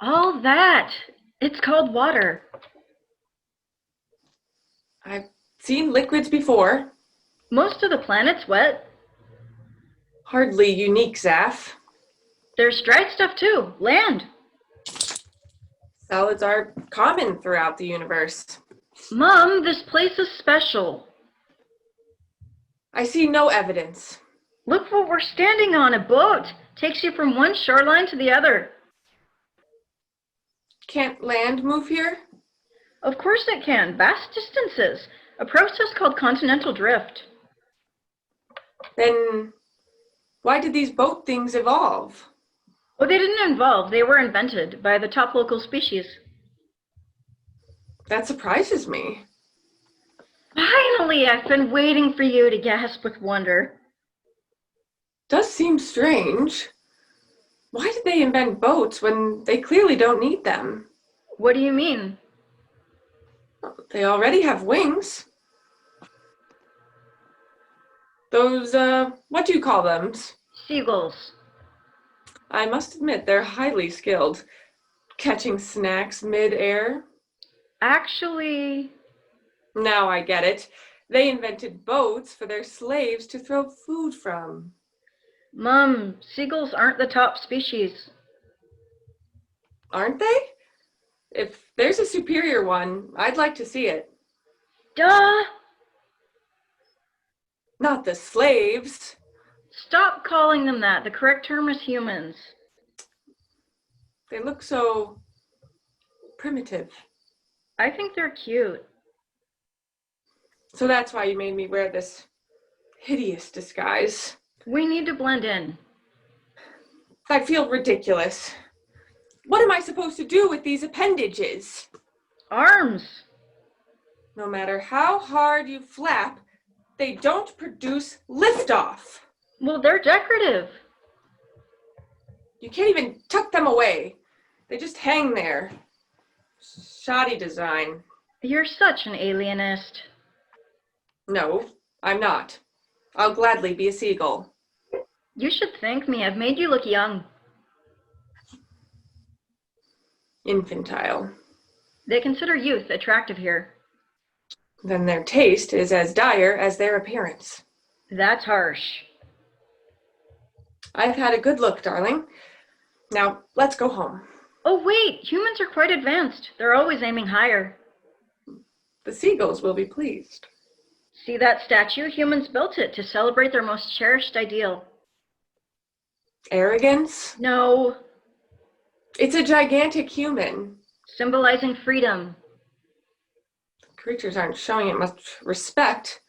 All that. It's called water. I've seen liquids before. Most of the planet's wet. Hardly unique, Zaf. There's dry stuff too. Land. Solids are common throughout the universe. Mom, this place is special. I see no evidence. Look what we're standing on, a boat. Takes you from one shoreline to the other. Can't land move here? Of course it can. Vast distances. A process called continental drift. Then why did these boat things evolve? Oh, they didn't evolve. They were invented by the top local species. That surprises me. Finally, I've been waiting for you to gasp with wonder. Does seem strange. Why did they invent boats when they clearly don't need them? What do you mean? They already have wings. Those, what do you call them? Seagulls. I must admit, they're highly skilled. Catching snacks mid-air. Actually... Now I get it. They invented boats for their slaves to throw food from. Mom, seagulls aren't the top species. Aren't they? If there's a superior one, I'd like to see it. Duh! Not the slaves. Stop calling them that. The correct term is humans. They look so primitive. I think they're cute. So that's why you made me wear this hideous disguise. We need to blend in. I feel ridiculous. What am I supposed to do with these appendages? Arms! No matter how hard you flap, they don't produce liftoff. Well, they're decorative. You can't even tuck them away. They just hang there. Shoddy design. You're such an alienist. No, I'm not. I'll gladly be a seagull. You should thank me. I've made you look young. Infantile. They consider youth attractive here. Then their taste is as dire as their appearance. That's harsh. I've had a good look, darling. Now, let's go home. Oh, wait! Humans are quite advanced. They're always aiming higher. The seagulls will be pleased. See that statue? Humans built it to celebrate their most cherished ideal. Arrogance? No. It's a gigantic human. Symbolizing freedom. Creatures aren't showing it much respect,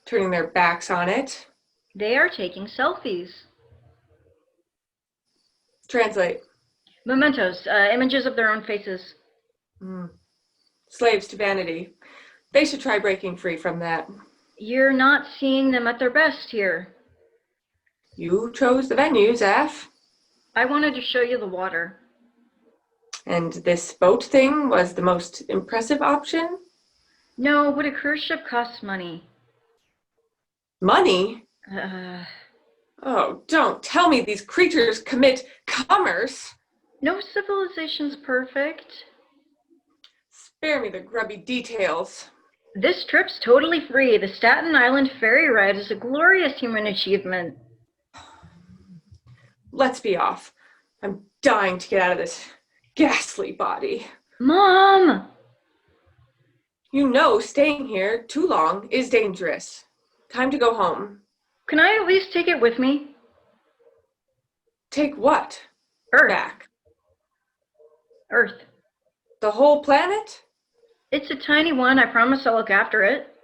turning their backs on it. They are taking selfies. Translate. Mementos, images of their own faces. Slaves to vanity. They should try breaking free from that. You're not seeing them at their best here. You chose the venue, Zaf. I wanted to show you the water. And this boat thing was the most impressive option? No, but a cruise ship costs money. Money? Oh, don't tell me these creatures commit commerce. No civilization's perfect. Spare me the grubby details. This trip's totally free. The Staten Island ferry ride is a glorious human achievement. Let's be off. I'm dying to get out of this ghastly body. Mom! You know staying here too long is dangerous. Time to go home. Can I at least take it with me? Take what? Earth. Back. Earth. The whole planet? It's a tiny one. I promise I'll look after it.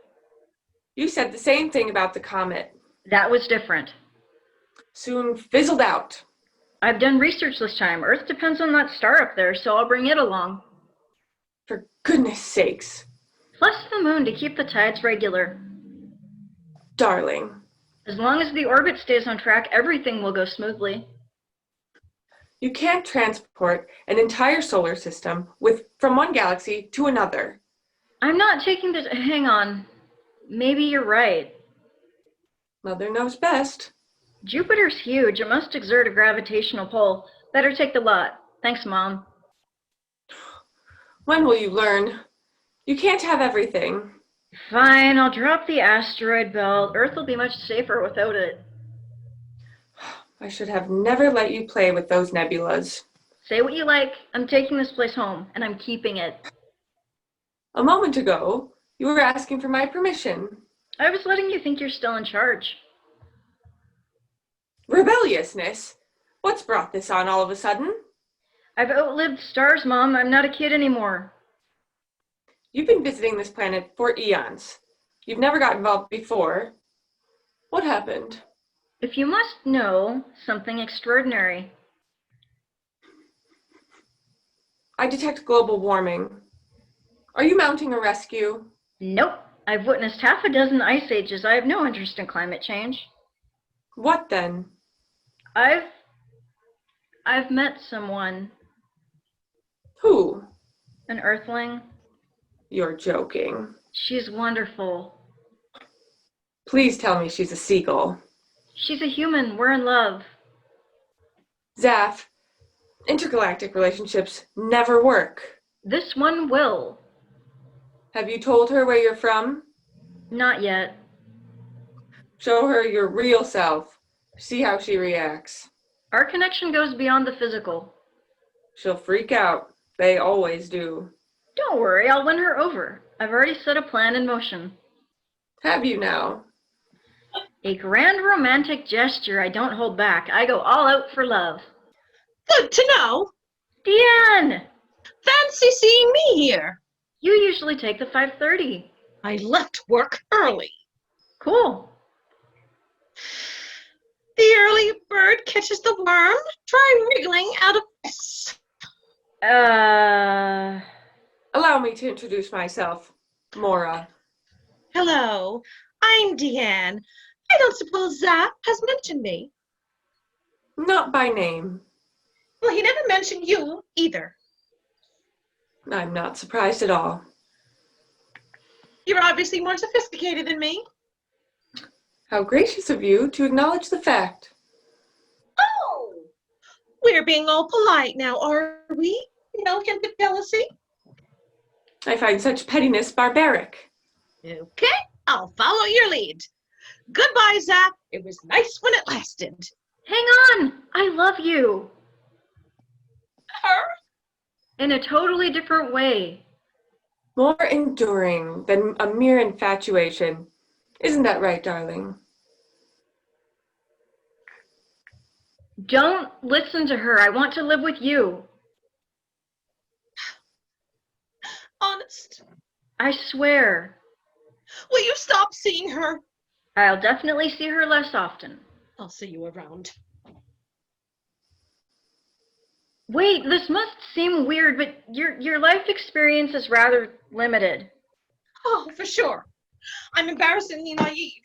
You said the same thing about the comet. That was different. Soon fizzled out. I've done research this time. Earth depends on that star up there, so I'll bring it along. For goodness sakes. Plus the moon to keep the tides regular. Darling. As long as the orbit stays on track, everything will go smoothly. You can't transport an entire solar system from one galaxy to another. I'm not taking this. Hang on. Maybe you're right. Mother knows best. Jupiter's huge. It must exert a gravitational pull. Better take the lot. Thanks, Mom. When will you learn? You can't have everything. Fine, I'll drop the asteroid belt. Earth will be much safer without it. I should have never let you play with those nebulas. Say what you like. I'm taking this place home, and I'm keeping it. A moment ago, you were asking for my permission. I was letting you think you're still in charge. Rebelliousness? What's brought this on all of a sudden? I've outlived stars, Mom. I'm not a kid anymore. You've been visiting this planet for eons. You've never got involved before. What happened? If you must know, something extraordinary. I detect global warming. Are you mounting a rescue? Nope. I've witnessed half a dozen ice ages. I have no interest in climate change. What then? I've met someone. Who? An Earthling. You're joking. She's wonderful. Please tell me she's a seagull. She's a human. We're in love. Zaf, intergalactic relationships never work. This one will. Have you told her where you're from? Not yet. Show her your real self. See how she reacts. Our connection goes beyond the physical. She'll freak out. They always do. Don't worry, I'll win her over. I've already set a plan in motion. Have you now? A grand romantic gesture. I don't hold back. I go all out for love. Good to know. Deeann! Fancy seeing me here. You usually take the 5:30. I left work early. Cool. The early bird catches the worm. Try wriggling out of this. Allow me to introduce myself. Mora. Hello, I'm Deeann. I don't suppose Zap has mentioned me. Not by name. Well, he never mentioned you either. I'm not surprised at all. You're obviously more sophisticated than me. How gracious of you to acknowledge the fact. Oh, we're being all polite now, are we? No hint of jealousy? I find such pettiness barbaric. Okay, I'll follow your lead. Goodbye, Zap. It was nice when it lasted. Hang on! I love you! Her? In a totally different way. More enduring than a mere infatuation. Isn't that right, darling? Don't listen to her. I want to live with you. Honest. I swear. Will you stop seeing her? I'll definitely see her less often. I'll see you around. Wait, this must seem weird, but your life experience is rather limited. Oh, for sure. I'm embarrassingly naive.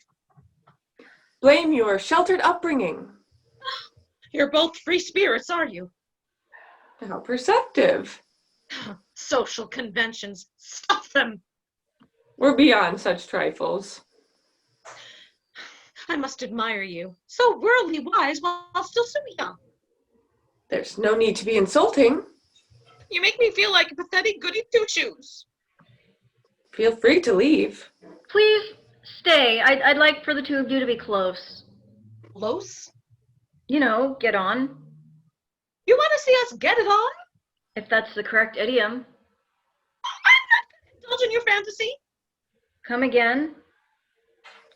Blame your sheltered upbringing. You're both free spirits, are you? How perceptive. Social conventions. Stuff them. We're beyond such trifles. I must admire you. So worldly wise while still so young. There's no need to be insulting. You make me feel like a pathetic goody two-shoes. Feel free to leave. Please stay. I'd like for the two of you to be close. Close? You know, get on. You want to see us get it on? If that's the correct idiom. I'm not indulging your fantasy. Come again.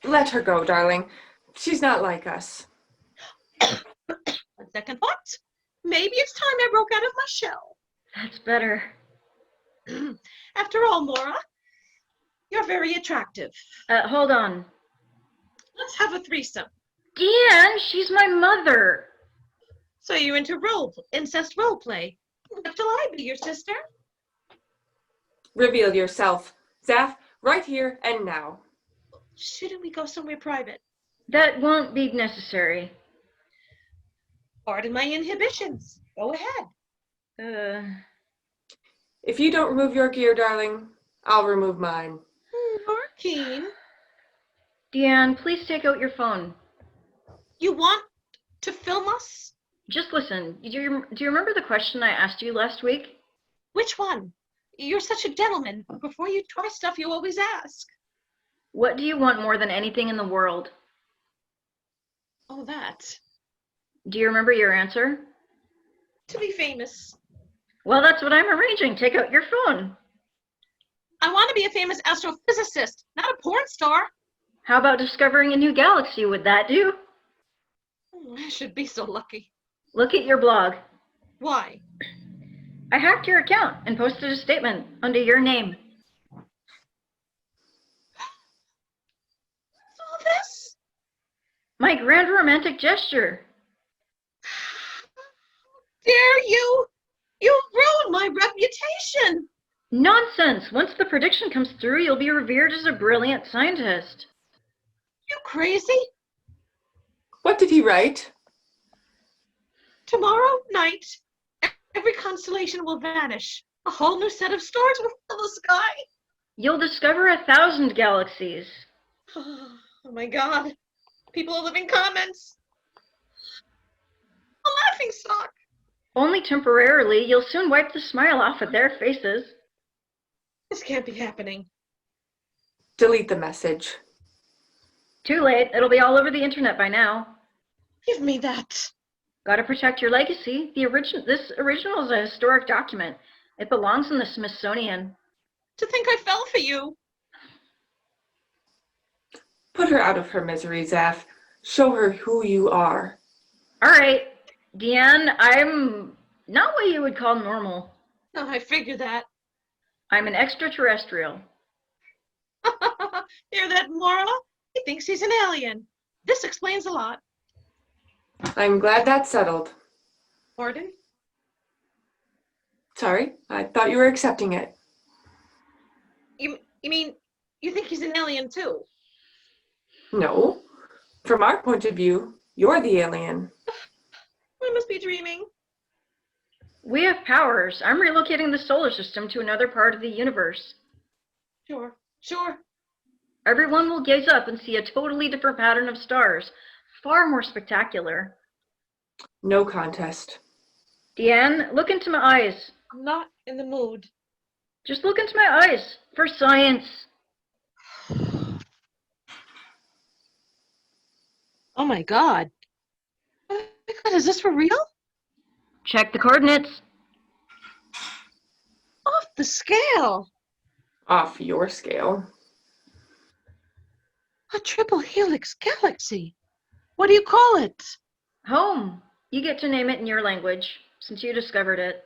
Let her go, darling. She's not like us. On second thought, maybe it's time I broke out of my shell. That's better. After all, Mora, you're very attractive. Hold on. Let's have a threesome. Deeann, she's my mother. So you're into incest role play. What shall I be, your sister? Reveal yourself. Zaf, right here and now. Shouldn't we go somewhere private? That won't be necessary. Pardon my inhibitions. Go ahead. If you don't remove your gear, darling, I'll remove mine. You're keen. Deeann, please take out your phone. You want to film us? Just listen. Do you remember the question I asked you last week? Which one? You're such a gentleman. Before you try stuff, you always ask. What do you want more than anything in the world? Oh, that. Do you remember your answer? To be famous. Well, that's what I'm arranging. Take out your phone. I want to be a famous astrophysicist, not a porn star. How about discovering a new galaxy? Would that do? I should be so lucky. Look at your blog. Why? I hacked your account and posted a statement under your name. What's all this? My grand romantic gesture. Dare you? You'll ruin my reputation. Nonsense! Once the prediction comes through, you'll be revered as a brilliant scientist. You crazy? What did he write? Tomorrow night, every constellation will vanish. A whole new set of stars will fill the sky. You'll discover 1,000 galaxies. Oh my God. People are leaving comments. A laughing stock. Only temporarily, you'll soon wipe the smile off of their faces. This can't be happening. Delete the message. Too late, it'll be all over the internet by now. Give me that. Gotta protect your legacy. This original is a historic document. It belongs in the Smithsonian. To think I fell for you. Put her out of her misery, Zeph. Show her who you are. All right, Deeann, I'm not what you would call normal. No, I figured that. I'm an extraterrestrial. Hear that, Mora? He thinks he's an alien. This explains a lot. I'm glad that's settled. Pardon? Sorry, I thought you were accepting it. You mean you think he's an alien too? No. From our point of view, you're the alien. I must be dreaming. We have powers. I'm relocating the solar system to another part of the universe. Sure. Everyone will gaze up and see a totally different pattern of stars, far more spectacular. No contest. Deeann, look into my eyes. I'm not in the mood. Just look into my eyes for science. Oh my God. Oh my God, is this for real? Check the coordinates. Off the scale. Off your scale. A triple helix galaxy. What do you call it? Home. You get to name it in your language, since you discovered it.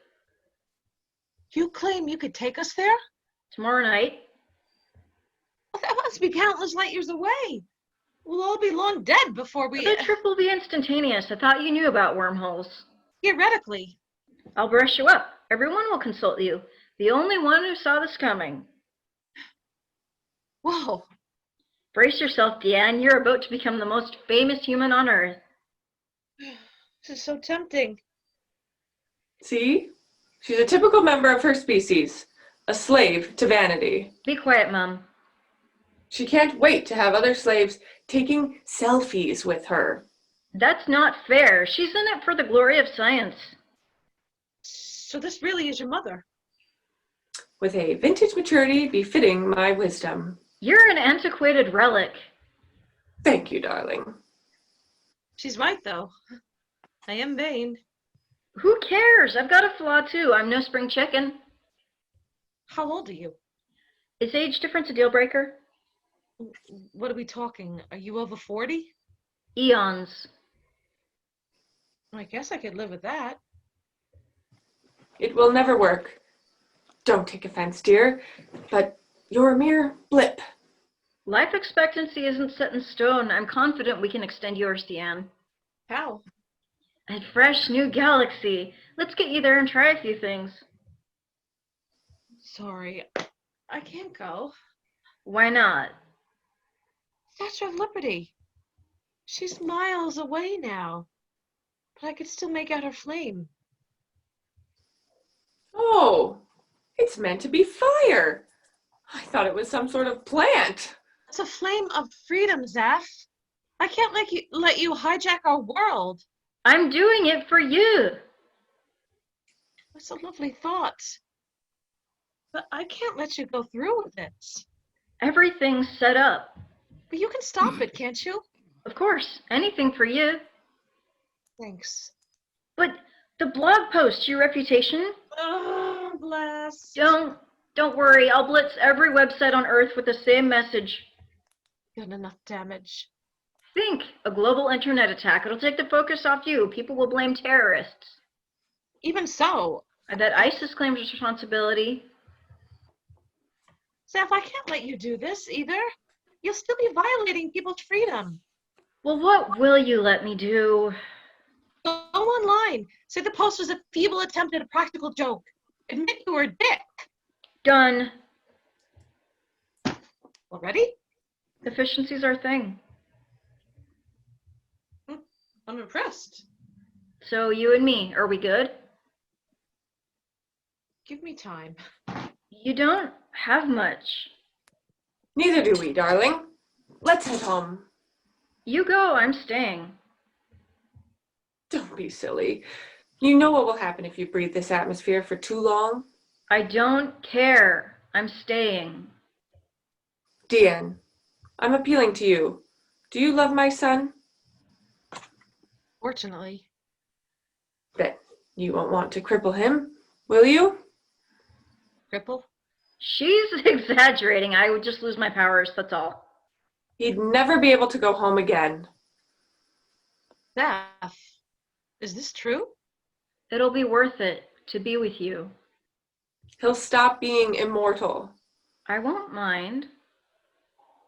You claim you could take us there? Tomorrow night. Well, that must be countless light years away. We'll all be long dead before we... The trip will be instantaneous. I thought you knew about wormholes. Theoretically. I'll brush you up. Everyone will consult you. The only one who saw this coming. Whoa. Brace yourself, Deeann. You're about to become the most famous human on Earth. This is so tempting. See? She's a typical member of her species. A slave to vanity. Be quiet, Mum. She can't wait to have other slaves taking selfies with her. That's not fair. She's in it for the glory of science. So this really is your mother? With a vintage maturity befitting my wisdom. You're an antiquated relic. Thank you, darling. She's right, though. I am vain. Who cares? I've got a flaw, too. I'm no spring chicken. How old are you? Is age difference a deal breaker? What are we talking? Are you over 40? Eons. I guess I could live with that. It will never work. Don't take offense, dear, but you're a mere blip. Life expectancy isn't set in stone. I'm confident we can extend yours, Deeann. How? A fresh new galaxy. Let's get you there and try a few things. Sorry, I can't go. Why not? Statue of Liberty. She's miles away now, but I could still make out her flame. Oh, it's meant to be fire. I thought it was some sort of plant. It's a flame of freedom, Zeph. I can't let you hijack our world. I'm doing it for you. That's a lovely thought. But I can't let you go through with it. Everything's set up. But you can stop it, can't you? Of course, anything for you. Thanks. But the blog post, your reputation? Oh, bless. Don't worry. I'll blitz every website on Earth with the same message. Done enough damage. Think, a global internet attack. It'll take the focus off you. People will blame terrorists. Even so, I bet ISIS claims responsibility. Seth, I can't let you do this either. You'll still be violating people's freedom. Well, what will you let me do? Go online. Say the post was a feeble attempt at a practical joke. Admit you were a dick. Done. Already? Efficiency's our thing. I'm impressed. So you and me, are we good? Give me time. You don't have much. Neither do we, darling. Let's head home. You go, I'm staying. Don't be silly. You know what will happen if you breathe this atmosphere for too long? I don't care. I'm staying. Deeann, I'm appealing to you. Do you love my son? Fortunately. Bet you won't want to cripple him, will you? Cripple? She's exaggerating. I would just lose my powers, that's all. He'd never be able to go home again. Seth, is this true? It'll be worth it to be with you. He'll stop being immortal. I won't mind.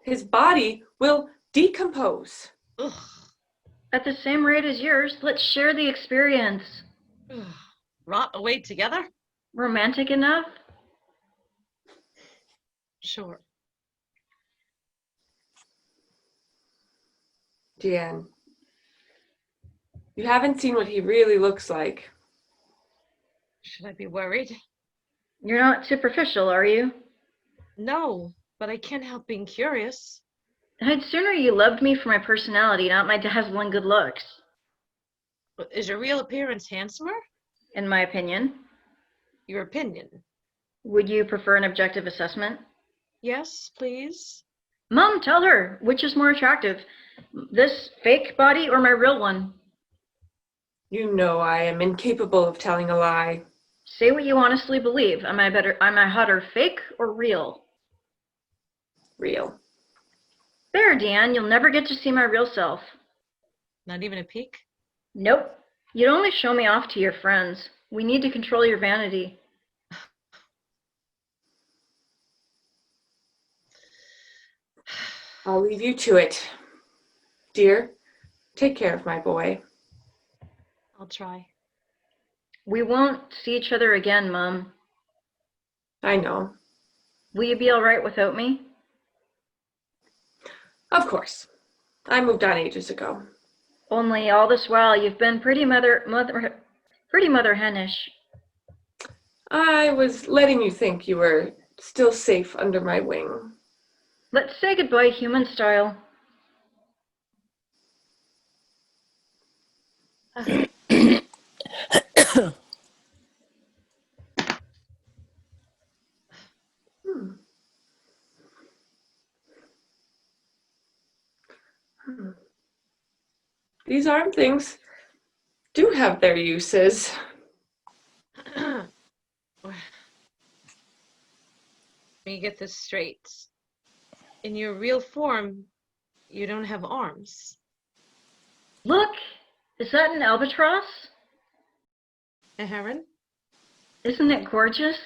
His body will decompose. Ugh. At the same rate as yours, let's share the experience. Ugh. Rot away together? Romantic enough? Sure. Deeann, you haven't seen what he really looks like. Should I be worried? You're not superficial, are you? No, but I can't help being curious. I'd sooner you loved me for my personality, not my dazzling good looks. Is your real appearance handsomer? In my opinion. Your opinion? Would you prefer an objective assessment? Yes, please. Mom, tell her, which is more attractive? This fake body or my real one? You know I am incapable of telling a lie. Say what you honestly believe. Am I hotter fake or real? Real. There, Deeann, you'll never get to see my real self. Not even a peek? Nope. You'd only show me off to your friends. We need to control your vanity. I'll leave you to it. Dear, take care of my boy. I'll try. We won't see each other again, Mom. I know. Will you be all right without me? Of course. I moved on ages ago. Only all this while you've been pretty mother hennish. I was letting you think you were still safe under my wing. Let's say goodbye human style. These arm things do have their uses. Let me get this straight. In your real form, you don't have arms. Look! Is that an albatross? A heron? Isn't it gorgeous?